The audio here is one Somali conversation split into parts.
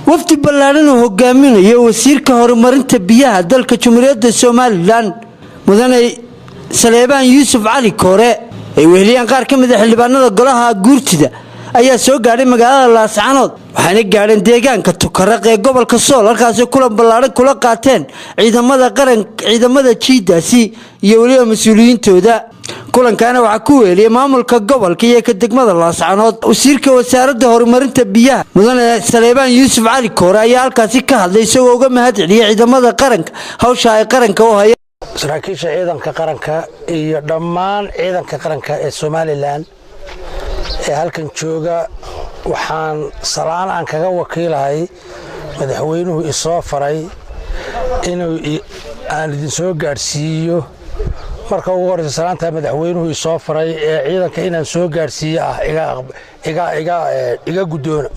wafdi ballaaran oo hogaaminaya wasiirka horumarinta biyaha dalka Jamhuuriyadda Soomaaliland mudane Saleebaan Yuusuf Cali Koore ay weheliyaan qaar ka mid ah xildhibaanada golaha guurtida ayaa soo gaaray magaalada Laascaanood waxaana gaareen deegaanka Tukaraq ee gobolka Sool halkaas oo kulan ballaaran kula qaateen ciidamada jiidaasi iyo waliba mas'uuliyiintooda kulankana waxa ku weeliyay maamulka gobolka iyo ka degmada Laascaanood wasiirka wasaaradda horumarinta biyaha mudane Saleebaan Yuusuf Cali Koore ayaa halkaas ka hadlay isagoo uga mahadceliyay ciidamada qaranka hawsha ay qaranka u hayaan saraakiisha ciidanka qaranka iyo dhammaan ciidanka qaranka ee Soomaaliland ee halkan jooga waxaan salaan aan kaga wakiilahay madaxweynuhu isoo faray inuu aan idin soo gaarsiiyo marka ugu horeysa salaanta madaxweynuhu isoo faray ee ciidanka inaan soo gaarsiiyo iga gudoona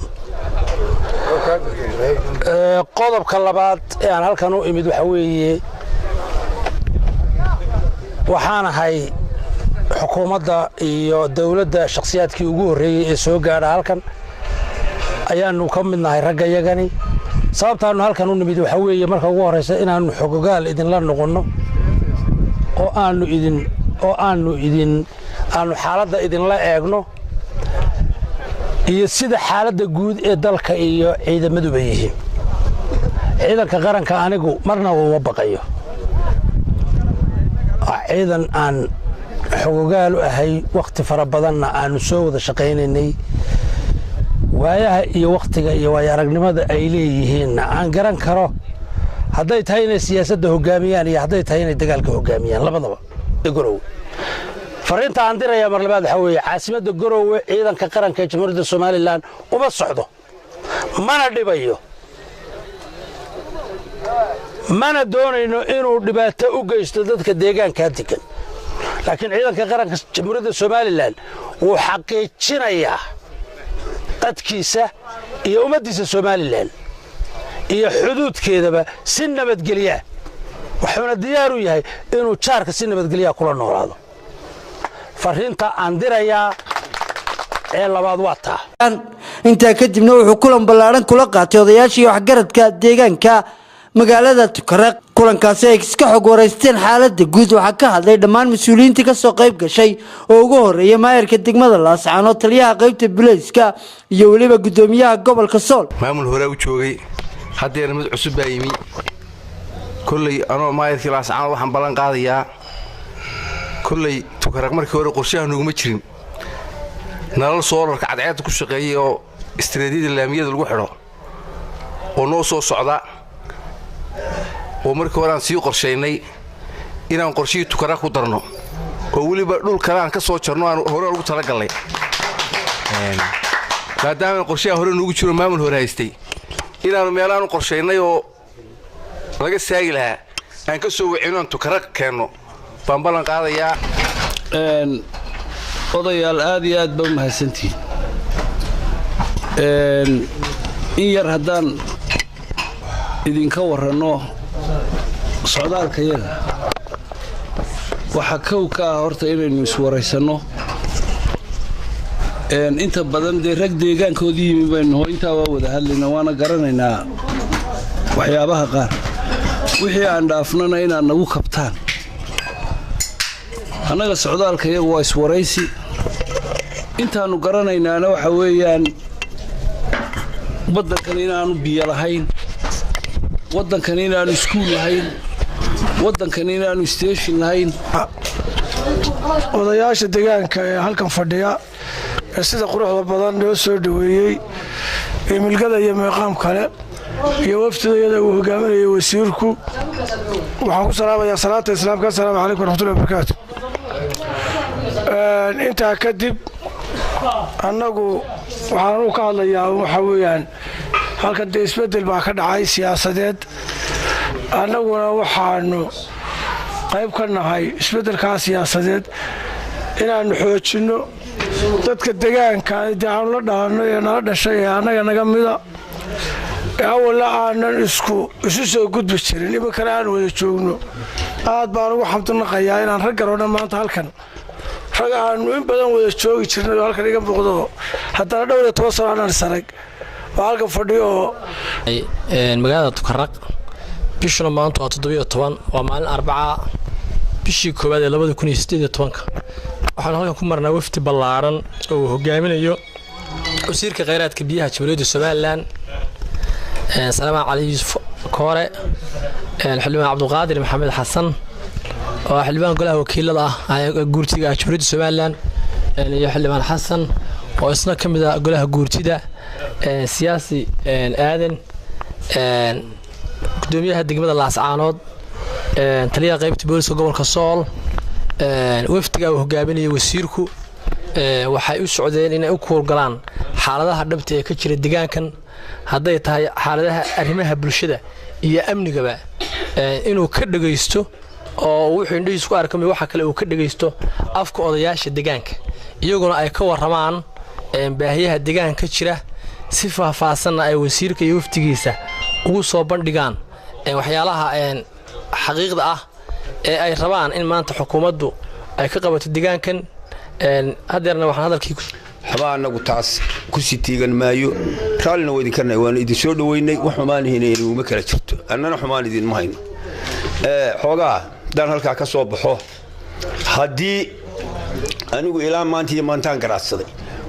qodobka labaad ee aan halkan u imid waxa weeye waxaan ahay xukuumadda iyo dawladda shakhsiyaadkii ugu horeeyay ee soo gaadha halkan ayaanu ka midnahay raggayagani sababtaanu halkan u nimid waxa weeye marka ugu horeysa inaanu xogogaal idinla noqono oo aanu xaaladda idinla eegno iyo sida xaaladda guud ee dalka iyo ciidamaduba yihiin ciidanka qaranka anigu marna uma baqayo ciidan aan xogogaal u ahay waqti fara badanna aanu soo wada shaqaynaynay waayaha iyo waqtiga iyo waaya aragnimada ay leeyihiin aan garan karo hadday tahay inay siyaasadda hogaamiyaan iyo hadday tahay inay dagaalka hogaamiyaan labadaba Garowe fariinta aan diraya mar labaad waxa weeye caasimadda Garowe ciidanka qaranka ee Jamhuuriyadda Soomaaliland uma socdo mana dhibayo mana doonayno inuu dhibaato u geysto dadka deegaanka degan laakiin ciidanka qaranka Jamhuuriyadda Soomaaliland wuu xaqiijinayaa dadkiisa iyo ummaddiisa Soomaaliland iyo xuduudkeedaba si nabadgelyo wuxuuna diyaar u yahay inuu jaarka si nabadgelyo kula noolaado fariinta aan dirayaa ee labaad waa taa inta kadibna wuxuu kulan ballaaran kula qaatay odayaashii waxgaradka deegaanka magaalada Tukaraq kulankaas ay iska xog wareysteen xaaladda guud waxa ka hadlay dhammaan mas'uuliyiinta ka soo qayb gashay oo ugu horeeyay maayirka degmada Laascaanood taliyaha qaybta booliiska iyo waliba gudoomiyaha gobolka Sool maamul hore u joogay haddii mid cusub baa yimi kullay anoo maayirka Laascaanood waxaan ballan qaadayaa kullay Tukaraq markii hore qorshaha nuguma jirin nalal soolarka cadceed ku shaqeeyay oo istiraatiijiyada laamiyada lagu xiro oo noo soo socda oo markii hore aan sii qorsheynay inaan qorshihii Tukaraq ku darno oo waliba dhul kale aan ka soo jarno aan hore ugu talagalnay maadaama qorshaha hore nugu jiro maamul hore haystay inaanu meelaan u qorsheynay oo laga saagi lahaa aan ka soo wicino Tukaraq keeno baan ballan qaadayaa odayaal aad iyo aad baa mahadsantiin in yar haddaan idinka warrano socdaalka yaga waxa ka horta inaynu iswaraysanno inta badan dee rag deegaankoodii yimi baynu intaa waa wada hadlaynaa waana garanaynaa waxyaabaha qaar wixii aan dhaafnana inaad nagu kabtaan annaga socdaalka yaga waa iswaraysi intaanu garanaynaana waxa weeyaan waddankan inaanu biyo lahayn waddankan inaanu iskuul lahayn waddankan inaanu station lahayn odayaasha deegaanka ee halkan fadhiya sida quruxda badan loo soo dhaweeyay ee milkada iyo meeqaam kale iyo wafdiyada uu hogaaminayo wasiirku waxaan ku salaamayaa salaanta islaamka assalaamu calaykum waraxmatullaahi wabarakaatuh inta kadib annagu waxaan ka hadlayaa waxa weeyaan halkan isbedel baa ka dhacay siyaasadeed annaguna waxaanu qayb ka nahay isbedelka siyaasadeed inaanu xoojino dadka deegaanka aan la dhaano ee nala dhashay anaga naga mida awla aanan isu soo gudbi jirin ibankana aan wada joogno aad baan ugu xamdunaqayaa inaan rag garoona maanta halkan rag aan in badan wada joogi jirnay halkan iga muuqdo haddana dhowr iyo 10 sano aan sarag halka fadhiyo magaalada Tukaraq bishuna maanta waa 17 waa maalin Arbaca bishii koowaad ee 2018 waxaan halkan ku marnaa wafdi ballaaran oo hogaaminayo wasiirka kheyraadka biyaha Jamhuuriyadda Soomaaliland Salaaman Cali Yuusuf Koore xildhibaan Cabdulqaadir Maxamed Xasan oo xildhibaan golaha wakiilada ah guurtiga Jamhuuriyadda Soomaaliland iyo xildhibaan Xasan oo isna kamid ah golaha guurtida siyaasi aadan gudoomiyaha degmada Laascaanood taliyaha qaybta booliska gobolka Sool wafdiga uu hogaaminayo wasiirku waxay u socdeen inay u kuurgalaan xaaladaha dhabta ee ka jira deegaankan haday tahay xaaladaha arrimaha bulshada iyo amnigaba inuu ka dhageysto oo wuxuu indhihiisa ku arkamay waxa kale uu ka dhageysto afka odayaasha deegaanka iyaguna ay ka waramaan baahiyaha deegaanka jira si faahfaahsan ay wasiirka iyo wafdigiisa ugu soo bandhigaan waxyaalaha xaqiiqda ah ee ay rabaan in maanta xukuumaddu ay ka qabato deegaankan hadeerna waxaan hadalkii xabaa anagu taas ku sitiigan maayo raalina weydin karnay waan idin soo dhaweynay wax xumaanihiin uma kala jirto annana xumaan idin ma hayno xoogaa daan halka ka soo baxo hadii anigu ilaa maantaan garaadsaday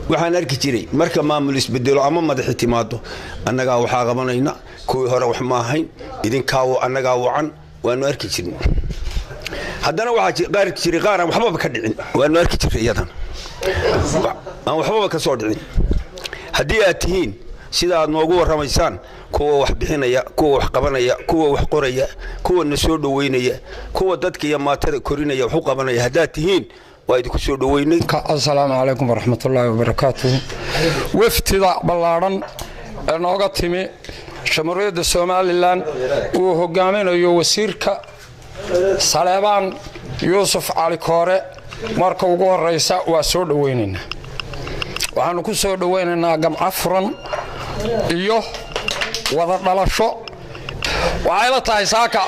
waxaan arki jiray marka maamul isbedelo ama madax timaado annaga waxa qabanayna kuwii hore wax ma ahayn idinkaawo annaga wacan waanu arki jirnay haddana waxa qaar jiray qaar aan waxba ka dhicin waanu arki jiray iyadan aan waxba ka soo dhicin hadii aad tihiin sida aad noogu waramaysaan kuwa wax bixinaya kuwa wax qabanaya kuwa wax qoraya kuwa na soo dhaweynaya kuwa dadka iyo maatada korinaya wax u qabanaya hadaad tihiin waa idinku soo dhaweynay assalaamu calaykum waraxmatullaahi wabarakaatuh waftida ballaaran ee nooga timi Jamhuuriyadda Soomaaliland uu hogaaminayo wasiirka Salaaman Yuusuf Cali Koore marka ugu horeysa waa soo dhaweynaynaa waxaanu ku soo dhaweynaynaa gamca furan iyo wada dhalasho waxay la tahay saaka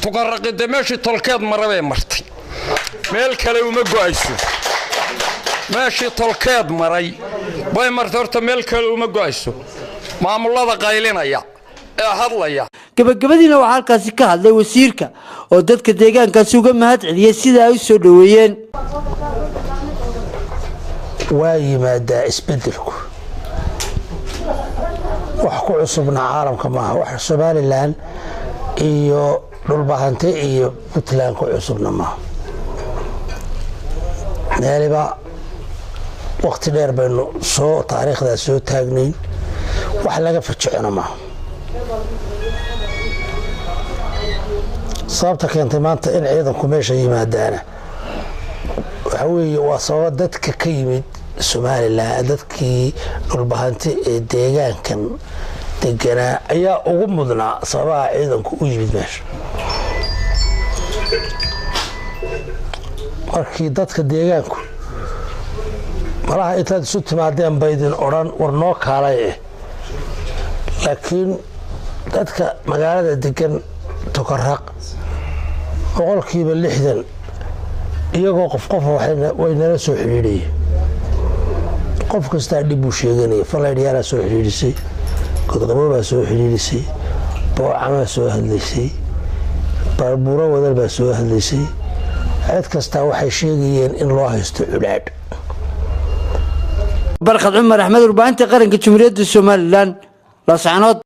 Tukaraqida meeshii tolkeed marabay martay meel kale uma go'ayso meeshii tolkeed maray bay martay horta meel kale uma go'ayso maamulada qaylinaya ee hadlaya gabagabadiina waxa halkaasi ka hadlay wasiirka oo dadka deegaankaasi uga mahad celiyay sida ay soo dhaweeyeen waa yimaada isbedelku wax ku cusubna caalamka maaha wax Soomaaliland iyo dhulbahante iyo Puntland ku cusubna maaha meeliba waqti dheer baynu soo taariikhda soo taagnayn wax laga fajicina maaha sababta keentay maanta in ciidanku meesha yimaadaan waxa weeye waa sabab dadka ka yimid Soomaaliland dadkii dhulbahante ee deegaankan deganaa ayaa ugu mudnaa sababaha ciidanku u yimid meesha markii dadka deegaanku malaha intaad isu timaadeen baydin oran war noo kaalay laakiin dadka magaalada degan Tukaraq boqolkiiba 60 iyagoo qof way nala soo xiriiriyay qof kasta dib u sheeganay falaydiyada soo xiriirisay godqababa soo xiriirisay boocama soo hadlaysay barbura wadal ba soo hadlaysay cid kasta waxay sheegayeen in loo haysto culaad barqad Umar Axmed warbaahinta qaranka Jamhuuriyadda Soomaaliland Laascaanood